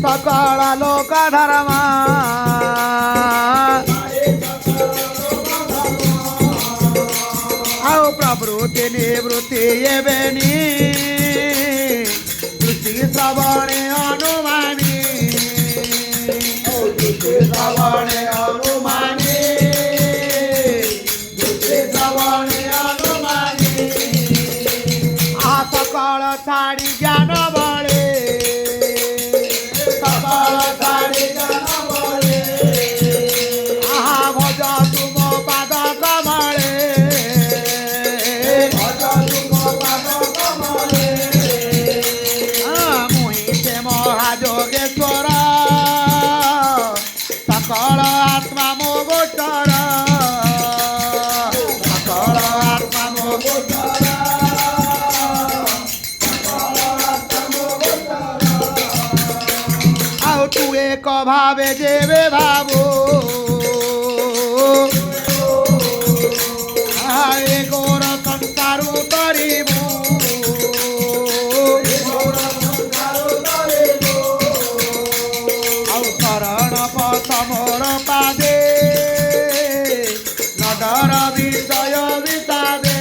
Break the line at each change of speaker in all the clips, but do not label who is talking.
सकळ लोक धर्म आओ प्रवृत्ति निवृत्ति ये बेनी दृष्टि श्रवणे अनुमानी दृष्टि श्रवणे अनुमानी दृष्टि श्रवणे अनुमानी आ सकळ छाडी ज्ञान बळे सकळ छाडी ज्ञान बळे आहा भज तुम पाद कमळे भज तुम पाद कमळे मुहिते महाजोगेश्वर सकळ आत्मा मोगोचर सकळ आत्मा मोगोचर तू एक भावे जेवे भावो एक और संसारू करीबू शरण पथ मोर पादे नडर विषय विषादे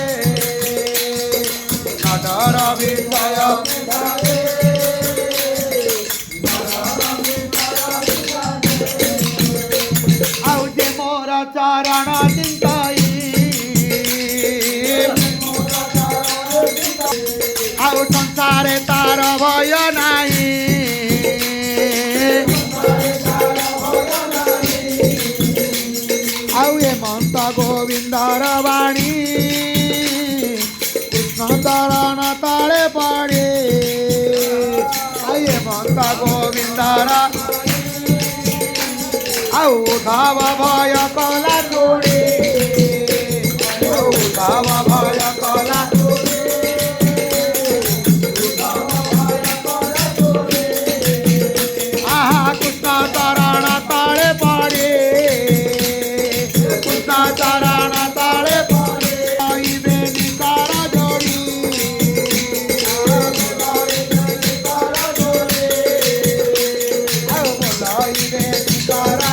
नडर विषय विषादे चरण चिंताई आउ संसारे तार भय नाही आउ हेमंत गोविंदर वाणी कृष्ण चरण तले पड़े हेमंत गोविंदर आउ धाव भय कला जोड़ी आउ धाव भय कला आहा कृष्ण चरण तले पड़े कृष्ण चरण तले पड़े निकर जोड़ी आउ बोलाइबे निकर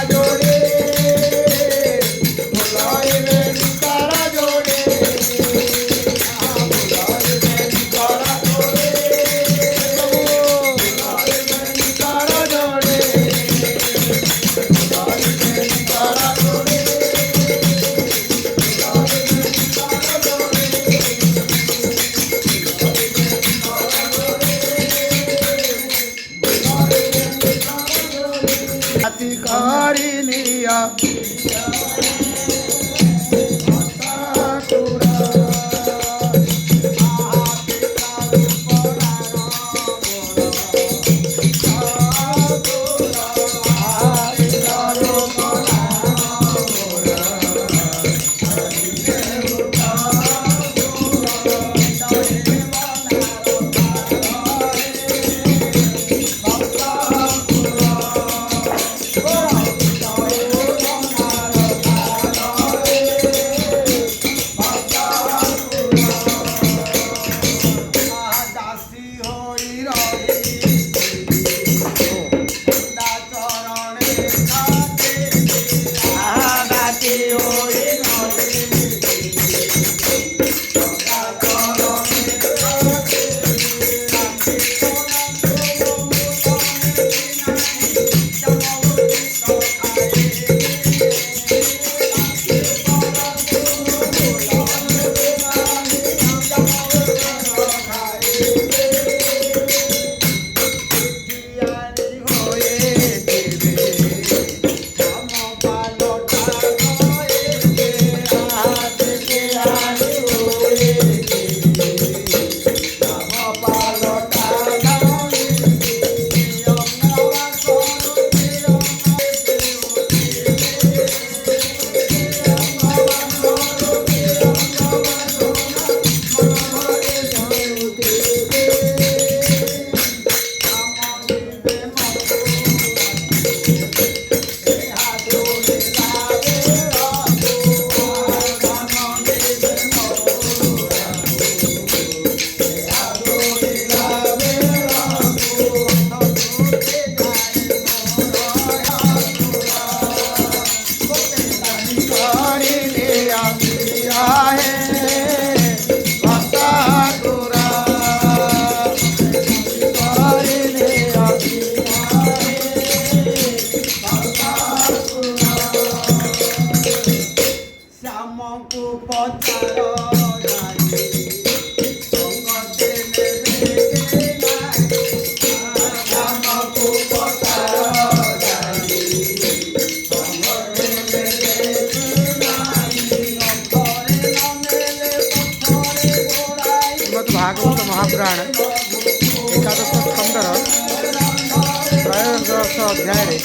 ଅଧ୍ୟାୟରେ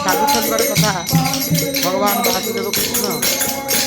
ସାଧୁ ସଂଗର କଥା ଭଗବାନ ବାସୁଦେବ କୃଷ୍ଣ